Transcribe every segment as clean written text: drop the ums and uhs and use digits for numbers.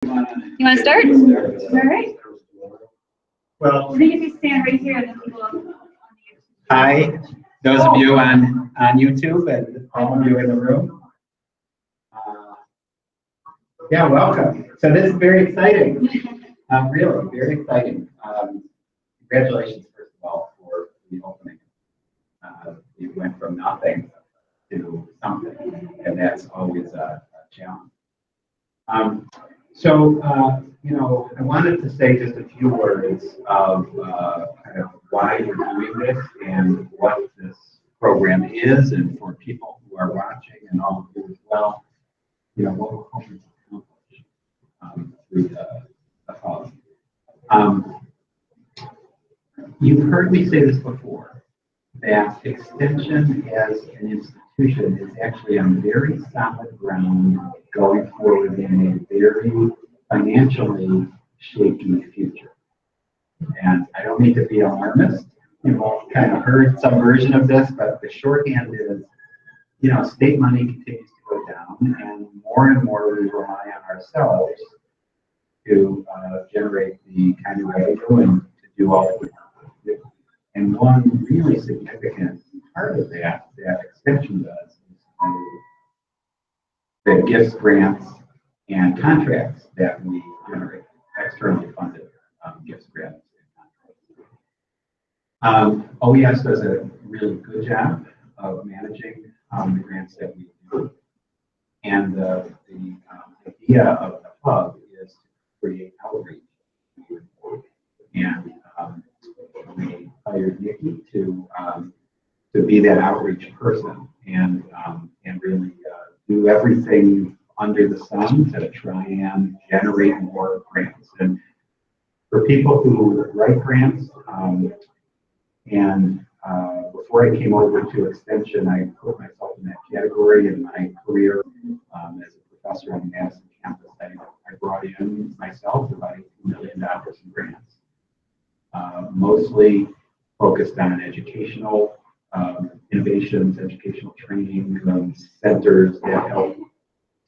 You want to start? All right. Well, I think if you stand right here, then people on the hi, those of you on YouTube and all of you in the room. Yeah, welcome. So this is very exciting. Really, very exciting. Congratulations, first of all, for the opening. You went from nothing to something, and that's always a challenge. You know, I wanted to say just a few words of kind of why we're doing this and what this program is, and for people who are watching and all of you as well, you know, what we're hoping to accomplish through the hub. You've heard me say this before, that Extension as an institution is actually on very solid ground going forward in a very financially shaky future. And I don't need to be alarmist. You've all kind of heard some version of this, but the shorthand is, you know, state money continues to go down, and more we rely on ourselves to generate the kind of revenue and to do all that we want to do. And one really significant part of that Extension does is the gifts, grants, and contracts that we generate, externally funded gifts, grants, and contracts. OES does a really good job of managing the grants that we do. And the idea of the hub is to create outreach. And we hired Nikki to be that outreach person and really do everything under the sun to try and generate more grants. And for people who write grants, before I came over to Extension, I put myself in that category in my career as a professor on the Madison campus. I brought in myself about $18 million in grants, mostly focused on educational innovations, educational training, centers that help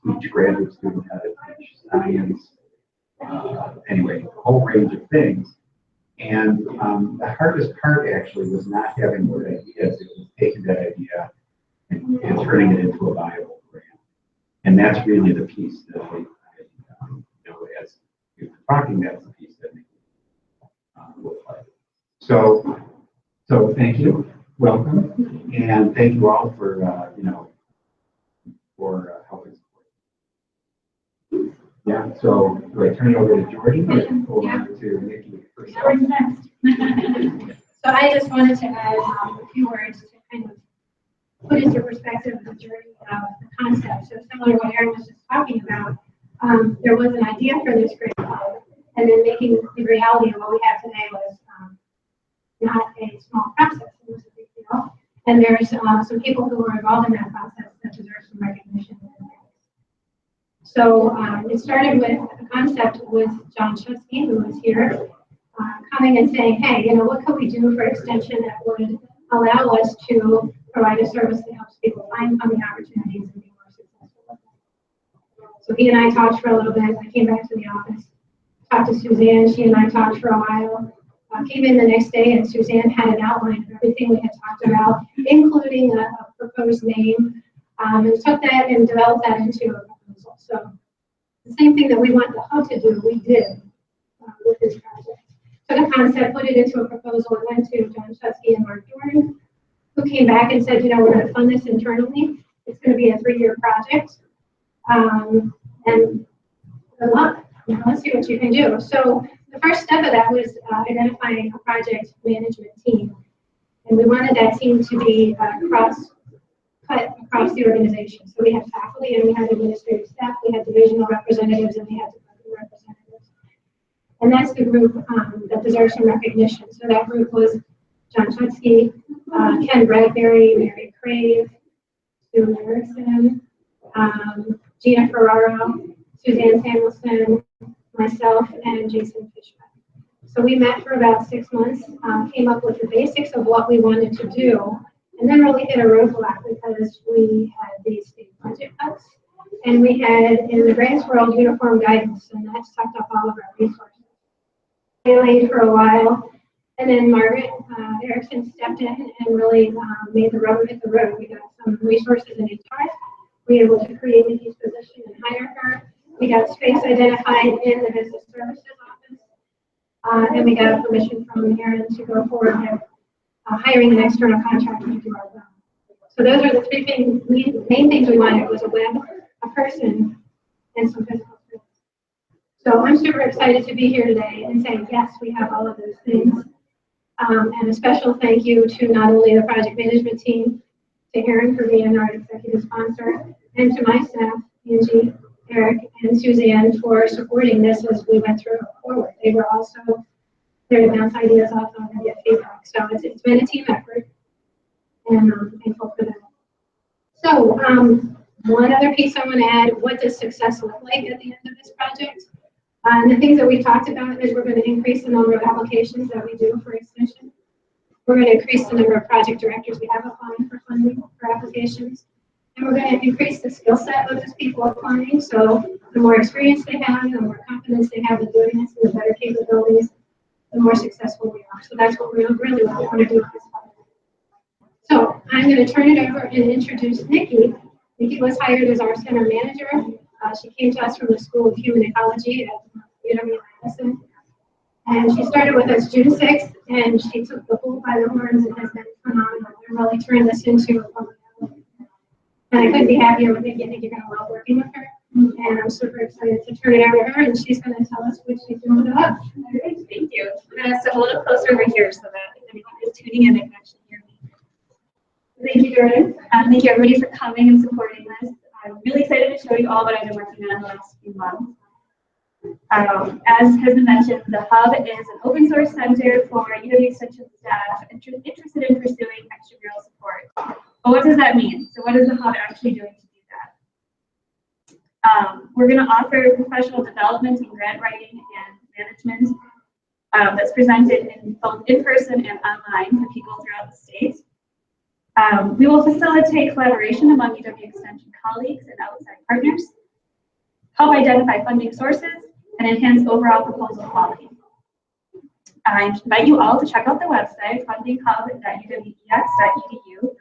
teach graduate students how to teach science, anyway, a whole range of things. And the hardest part actually was not having good ideas, it was taking that idea and turning it into a viable grant. And that's really the piece that I you know, as we've been talking, that's the piece that will play. So thank you, welcome, and thank you all for, you know, for helping support. Yeah, so do I turn it over to Jordan or to Nikki first? Jordan next. So I just wanted to add a few words to kind of put into perspective the journey of the concept. So similar to what Aaron was just talking about, there was an idea for this grant hub, and then making the reality of what we have today was not a small process. It was a big deal. And there's some people who were involved in that process that deserve some recognition. So it started with a concept with John Chesky, who was here, coming and saying, hey, you know, what could we do for Extension that would allow us to provide a service that helps people find funding opportunities and be more successful? So he and I talked for a little bit. I came back to the office, talked to Suzanne. She and I talked for a while. Came in the next day, and Suzanne had an outline of everything we had talked about, including a proposed name, and took that and developed that into a proposal. So the same thing that we want the hub to do, we did with this project. Took a concept, put it into a proposal, and went to John Chesky and Mark Dorn, who came back and said, you know, we're going to fund this internally. It's going to be a 3-year project, and good luck. You know, let's see what you can do. So the first step of that was identifying a project management team. And we wanted that team to be cut across the organization. So we had faculty and we had administrative staff, we had divisional representatives, and we had department representatives. And that's the group that deserves some recognition. So that group was John Chesky, Ken Bradbury, Mary Crave, Sue Erickson, Gina Ferraro, Suzanne Samuelson, myself, and Jason Fishman. So we met for about 6 months, came up with the basics of what we wanted to do, and then really hit a roadblock because we had these state budget cuts. And we had, in the grants world, uniform guidance, and that sucked up all of our resources. They laid for a while, and then Margaret Erickson stepped in and really made the rubber hit the road. We got some resources in HR. We were able to create Nikki's position and hire her. We got space identified in the business services office, and we got permission from Aaron to go forward with hiring an external contractor to do our job. So those are the three things, main things we wanted was a web, a person, and some physical skills. So I'm super excited to be here today and say, yes, we have all of those things. And a special thank you to not only the project management team, to Aaron for being our executive sponsor, and to my staff, Angie, Eric, and Suzanne for supporting this as we went through it forward. They were also there to bounce ideas off of and get feedback. So it's been a team effort, and I'm thankful for that. So one other piece I want to add, what does success look like at the end of this project? And the things that we've talked about is we're going to increase the number of applications that we do for extension. We're going to increase the number of project directors we have applying for funding for applications. And we're going to increase the skill set of those people applying. So the more experience they have, the more confidence they have in doing this, and the better capabilities, the more successful we are. So that's what we really want to do with this project. So I'm going to turn it over and introduce Nikki. Nikki was hired as our center manager. She came to us from the School of Human Ecology at UW-Madison. And she started with us June 6th, and she took the bull by the horns and has been phenomenal and really turned this into a public health. And I couldn't be happier with Nikki. I think you're going to love working with her. And I'm super excited to turn it over to her, and she's going to tell us what she's doing with us. Great, thank you. I'm going to step a little closer over here so that if anyone is tuning in, they can actually hear me. Thank you, Jordan. Thank you, everybody, for coming and supporting this. I'm really excited to show you all what I've been working on the last few months. As has been mentioned, the Hub is an open source center for UW Extension staff interested in pursuing extramural support. But what does that mean? So what is the Hub actually doing to do that? We're going to offer professional development in grant writing and management that's presented in both in-person and online for people throughout the state. We will facilitate collaboration among UW Extension colleagues and outside partners, help identify funding sources, and enhance overall proposal quality. I invite you all to check out the website, fundinghub.uwex.edu.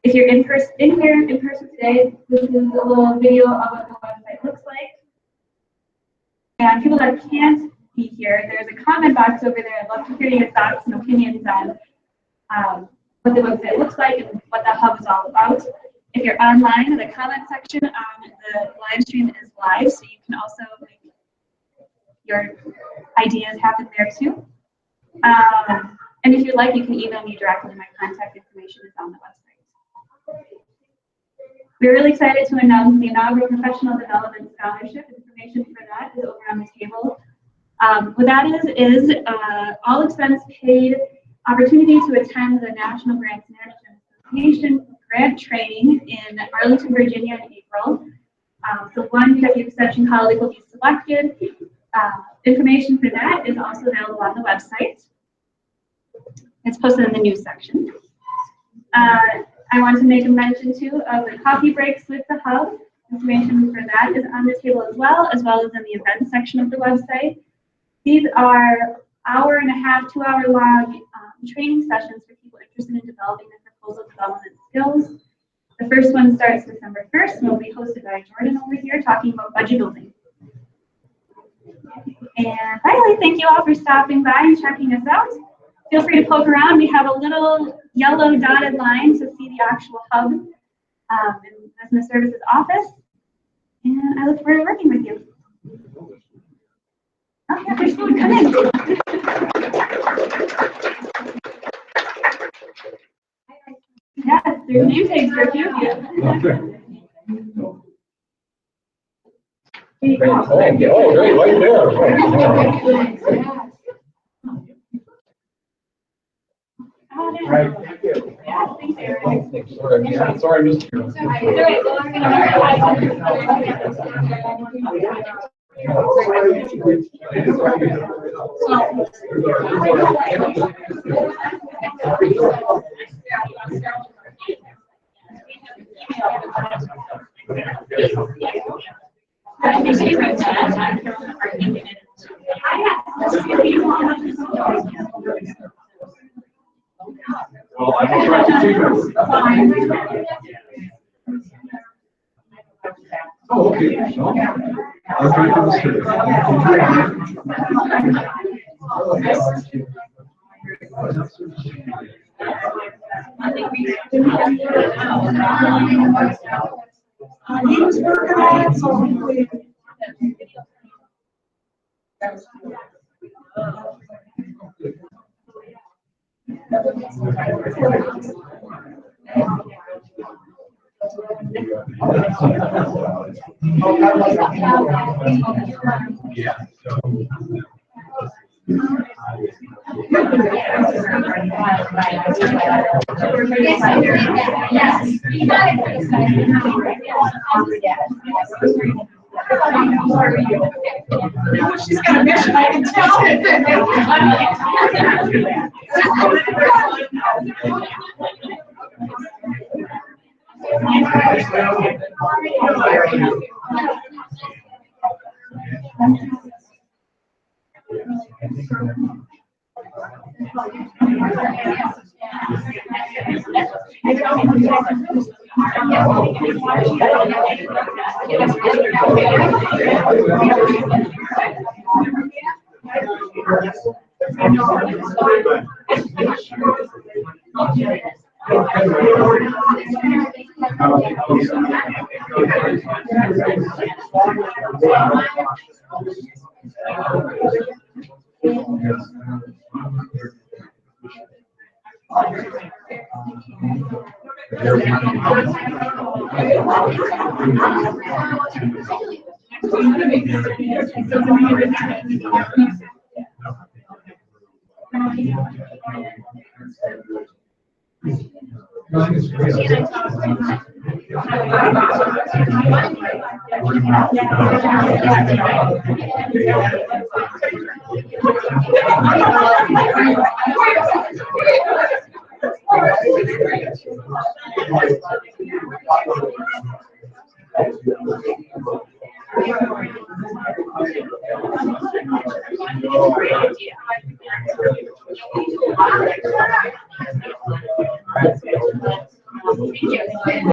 If you're in person today, this is a little video of what the website looks like. And people that can't be here, there's a comment box over there. I'd love to hear your thoughts and opinions on what the website looks like and what the Hub is all about. If you're online, the comment section on the live stream is live, so you can also make your ideas happen there too. And if you'd like, you can email me directly. My contact information is on the website. We're really excited to announce the inaugural Professional Development Scholarship. Information for that is over on the table. What that is all expense paid opportunity to attend the National Grants Management Association grant training in Arlington, Virginia in April. So one UW Extension colleague will be selected. Information for that is also available on the website. It's posted in the news section. I want to make a mention too of the coffee breaks with the Hub. Information for that is on the table as well as in the events section of the website. These are hour-and-a-half, 2-hour-long training sessions for people interested in developing their proposal development skills. The first one starts December 1st and will be hosted by Jordan over here talking about budget building. And finally, thank you all for stopping by and checking us out. Feel free to poke around. We have a little yellow dotted line to see the actual Hub in Business Services office. And I look forward to working with you. Oh, yeah, there's food. Come in. Yes, there's name tags for a few of you. Thank you. Oh, great, right there. Right, thank you. Yeah, thanks, Aaron. Sorry, I missed you. All right, well, I'm Well, I will try to do Oh, okay. Well, I'll try to understand. He was working on it, so hopefully. Yeah. She's got a mission, I can tell.